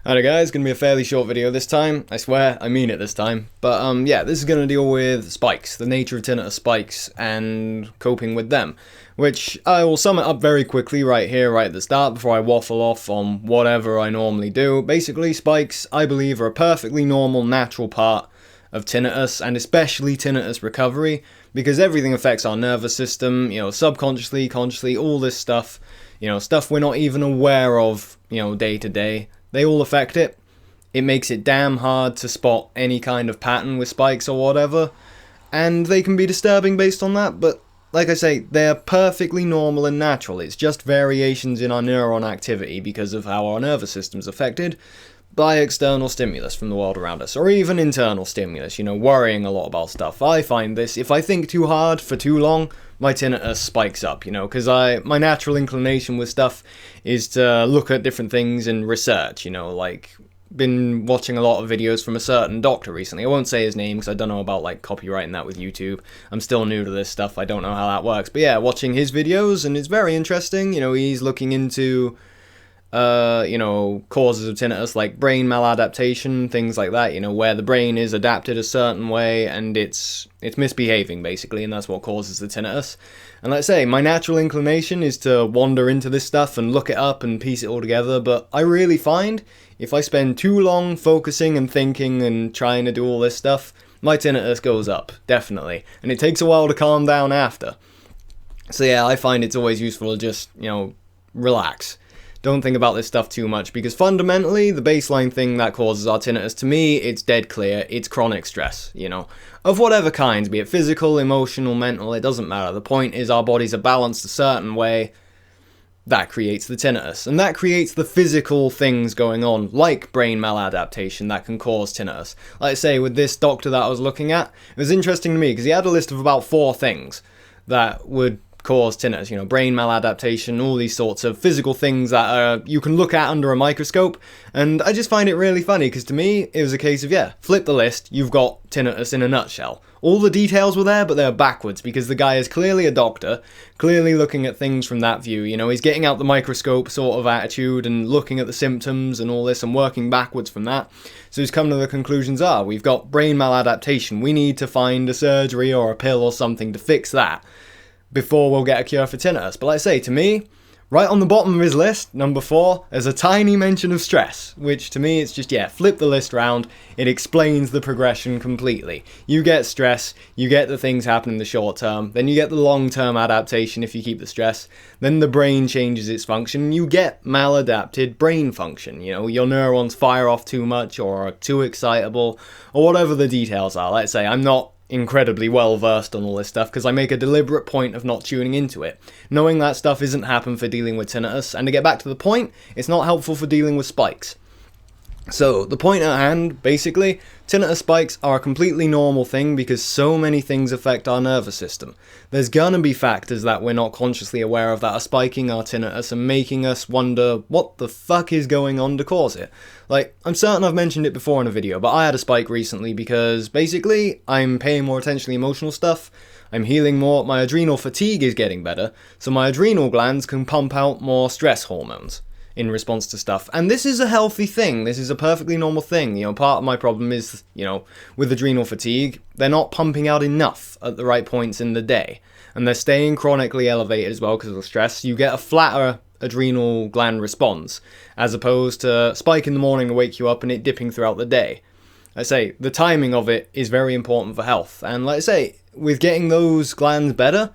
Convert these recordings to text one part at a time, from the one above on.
Alright guys, gonna be a fairly short video this time. I swear, I mean it this time. But yeah, this is gonna deal with spikes, the nature of tinnitus spikes, and coping with them. Which I will sum it up very quickly right here, right at the start, before I waffle off on whatever I normally do. Basically, spikes, I believe, are a perfectly normal, natural part of tinnitus, and especially tinnitus recovery, because everything affects our nervous system, subconsciously, consciously, all this stuff, stuff we're not even aware of, day to day. They all affect it. It makes it damn hard to spot any kind of pattern with spikes or whatever, and they can be disturbing based on that, but like I say, they're perfectly normal and natural. It's just variations in our neuron activity because of how our nervous system's affected by external stimulus from the world around us, or even internal stimulus, worrying a lot about stuff. I find this, if I think too hard for too long, my tinnitus spikes up, because my natural inclination with stuff is to look at different things and research, like, been watching a lot of videos from a certain doctor recently. I won't say his name because I don't know about, copyrighting that with YouTube. I'm still new to this stuff, I don't know how that works, but yeah, watching his videos, and it's very interesting, he's looking into causes of tinnitus, like brain maladaptation, things like that, where the brain is adapted a certain way and it's misbehaving, basically, and that's what causes the tinnitus. And like I say, my natural inclination is to wander into this stuff and look it up and piece it all together, but I really find if I spend too long focusing and thinking and trying to do all this stuff, my tinnitus goes up, definitely, and it takes a while to calm down after. So yeah, I find it's always useful to just, relax. Don't think about this stuff too much, because fundamentally, the baseline thing that causes our tinnitus, to me, it's dead clear. It's chronic stress, of whatever kinds, be it physical, emotional, mental, it doesn't matter. The point is our bodies are balanced a certain way. That creates the tinnitus, and that creates the physical things going on, like brain maladaptation, that can cause tinnitus. Like I say, with this doctor that I was looking at, it was interesting to me, because he had a list of about 4 things that would cause tinnitus, brain maladaptation, all these sorts of physical things that you can look at under a microscope, and I just find it really funny, because to me, it was a case of, flip the list, you've got tinnitus in a nutshell. All the details were there, but they're backwards, because the guy is clearly a doctor, clearly looking at things from that view, he's getting out the microscope sort of attitude, and looking at the symptoms and all this, and working backwards from that. So he's come to the conclusions we've got brain maladaptation, we need to find a surgery or a pill or something to fix that before we'll get a cure for tinnitus. But like I say, to me, right on the bottom of his list, number 4, there's a tiny mention of stress, which to me it's just, flip the list round, it explains the progression completely. You get stress, you get the things happen in the short term, then you get the long-term adaptation if you keep the stress, then the brain changes its function, you get maladapted brain function, your neurons fire off too much or are too excitable, or whatever the details are. Let's say I'm not incredibly well versed on all this stuff because I make a deliberate point of not tuning into it, knowing that stuff isn't happening for dealing with tinnitus, and to get back to the point, it's not helpful for dealing with spikes. So, the point at hand, basically, tinnitus spikes are a completely normal thing because so many things affect our nervous system. There's gonna be factors that we're not consciously aware of that are spiking our tinnitus and making us wonder what the fuck is going on to cause it. Like, I'm certain I've mentioned it before in a video, but I had a spike recently because, basically, I'm paying more attention to the emotional stuff, I'm healing more, my adrenal fatigue is getting better, so my adrenal glands can pump out more stress hormones in response to stuff. And this is a healthy thing, this is a perfectly normal thing. Part of my problem is, with adrenal fatigue, they're not pumping out enough at the right points in the day. And they're staying chronically elevated as well because of the stress. You get a flatter adrenal gland response, as opposed to spike in the morning to wake you up and it dipping throughout the day. I say, the timing of it is very important for health. And like I say, with getting those glands better,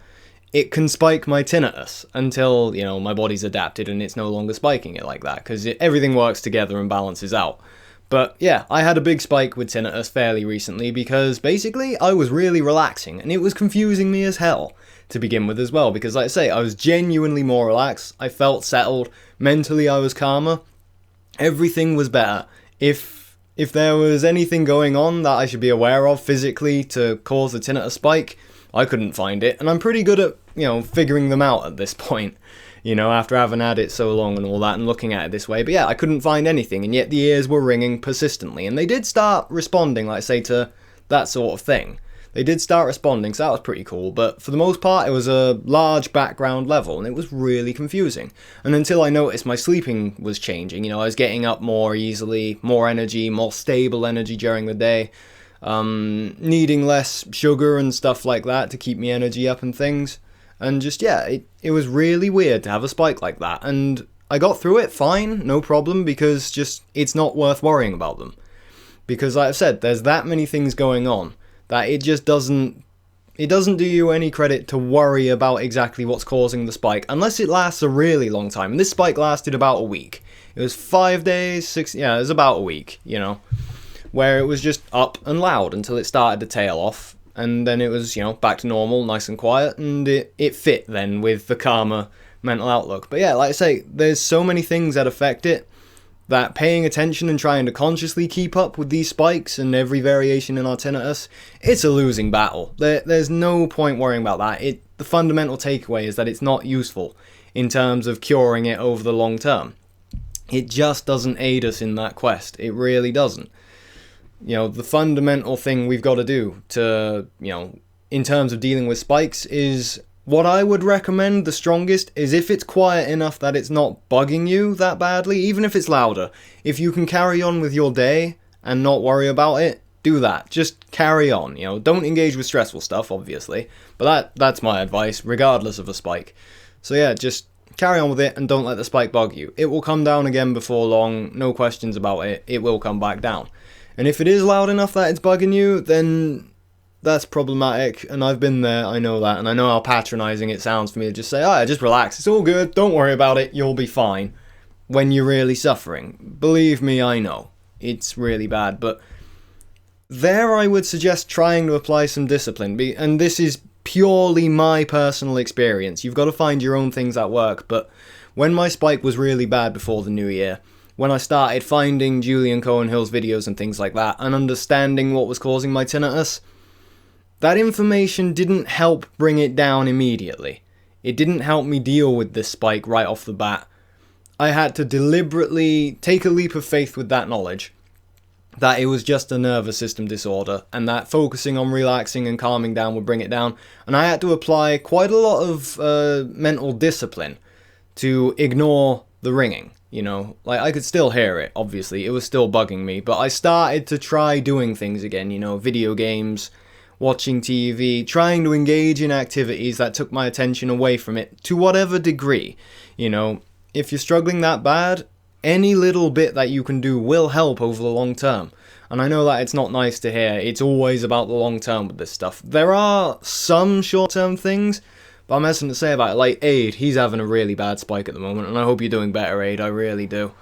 it can spike my tinnitus until, my body's adapted and it's no longer spiking it like that, because everything works together and balances out. But yeah, I had a big spike with tinnitus fairly recently because basically I was really relaxing and it was confusing me as hell to begin with as well, because like I say, I was genuinely more relaxed, I felt settled, mentally I was calmer, everything was better. If there was anything going on that I should be aware of physically to cause the tinnitus spike, I couldn't find it, and I'm pretty good at, figuring them out at this point, after having had it so long and all that and looking at it this way. But yeah, I couldn't find anything, and yet the ears were ringing persistently, and they did start responding, like I say, to that sort of thing. they did start responding, so that was pretty cool, but for the most part it was a large background level, and it was really confusing. And until I noticed my sleeping was changing, I was getting up more easily, more energy, more stable energy during the day, needing less sugar and stuff like that to keep me energy up and things. And just, yeah, it was really weird to have a spike like that, and I got through it fine, no problem, because just, it's not worth worrying about them. Because like I've said, there's that many things going on that it just doesn't do you any credit to worry about exactly what's causing the spike, unless it lasts a really long time. And this spike lasted about a week. It was 5 days, 6, yeah, it was about a week, where it was just up and loud until it started to tail off, and then it was, back to normal, nice and quiet, and it fit then with the calmer mental outlook. But yeah, like I say, there's so many things that affect it, that paying attention and trying to consciously keep up with these spikes and every variation in our tinnitus, it's a losing battle. There's no point worrying about that. The fundamental takeaway is that it's not useful in terms of curing it over the long term. It just doesn't aid us in that quest. It really doesn't. The fundamental thing we've got to do to, in terms of dealing with spikes is, what I would recommend the strongest is if it's quiet enough that it's not bugging you that badly, even if it's louder. If you can carry on with your day and not worry about it, do that. Just carry on, Don't engage with stressful stuff, obviously. But that's my advice, regardless of a spike. So yeah, just carry on with it and don't let the spike bug you. It will come down again before long, no questions about it. It will come back down. And if it is loud enough that it's bugging you, then that's problematic, and I've been there, I know that, and I know how patronizing it sounds for me to just say, just relax, it's all good, don't worry about it, you'll be fine, when you're really suffering. Believe me, I know, it's really bad, but there I would suggest trying to apply some discipline, and this is purely my personal experience. You've got to find your own things that work, but when my spike was really bad before the new year, when I started finding Julian Cohen-Hill's videos and things like that, and understanding what was causing my tinnitus, that information didn't help bring it down immediately. It didn't help me deal with this spike right off the bat. I had to deliberately take a leap of faith with that knowledge, that it was just a nervous system disorder, and that focusing on relaxing and calming down would bring it down. And I had to apply quite a lot of mental discipline to ignore the ringing. I could still hear it, obviously, it was still bugging me, but I started to try doing things again, video games, watching TV, trying to engage in activities that took my attention away from it to whatever degree. If you're struggling that bad, any little bit that you can do will help over the long term. And I know that it's not nice to hear, it's always about the long term with this stuff. There are some short term things, but I'm hesitant to say about it. Like Aid, he's having a really bad spike at the moment, and I hope you're doing better, Aid, I really do.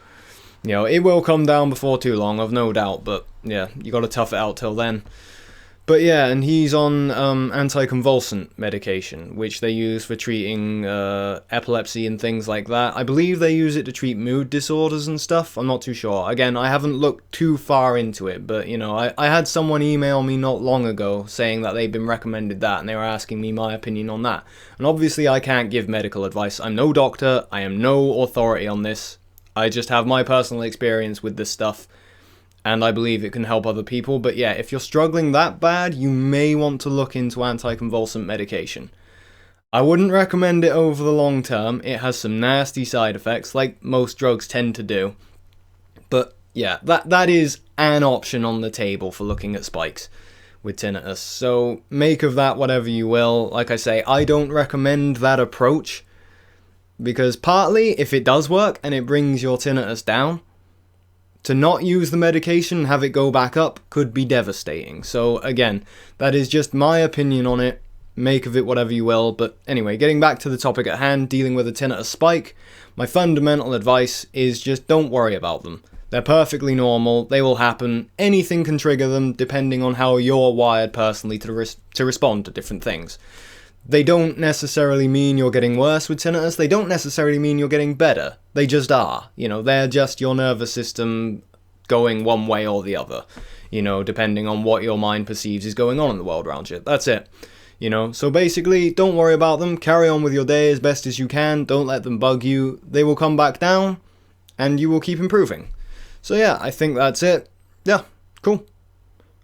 It will come down before too long, I've no doubt, but yeah, you gotta tough it out till then. But yeah, and he's on anticonvulsant medication, which they use for treating epilepsy and things like that. I believe they use it to treat mood disorders and stuff. I'm not too sure. Again, I haven't looked too far into it, but I had someone email me not long ago saying that they'd been recommended that, and they were asking me my opinion on that. And obviously I can't give medical advice. I'm no doctor, I am no authority on this. I just have my personal experience with this stuff, and I believe it can help other people. But yeah, if you're struggling that bad, you may want to look into anticonvulsant medication. I wouldn't recommend it over the long term. It has some nasty side effects, like most drugs tend to do. But yeah, that is an option on the table for looking at spikes with tinnitus. So make of that whatever you will. Like I say, I don't recommend that approach, because partly, if it does work and it brings your tinnitus down, to not use the medication and have it go back up could be devastating. So again, that is just my opinion on it. Make of it whatever you will. But anyway, getting back to the topic at hand, dealing with a tinnitus spike, my fundamental advice is just don't worry about them. They're perfectly normal, they will happen, anything can trigger them depending on how you're wired personally to respond to different things. They don't necessarily mean you're getting worse with tinnitus, they don't necessarily mean you're getting better, they just are. They're just your nervous system going one way or the other, depending on what your mind perceives is going on in the world around you. That's it. So basically, don't worry about them, carry on with your day as best as you can, don't let them bug you, they will come back down, and you will keep improving. So yeah, I think that's it. Yeah, cool.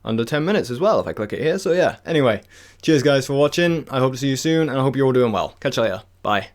under 10 minutes as well if I click it here. So yeah, anyway, cheers guys for watching. I hope to see you soon, and I hope you're all doing well. Catch you later. Bye.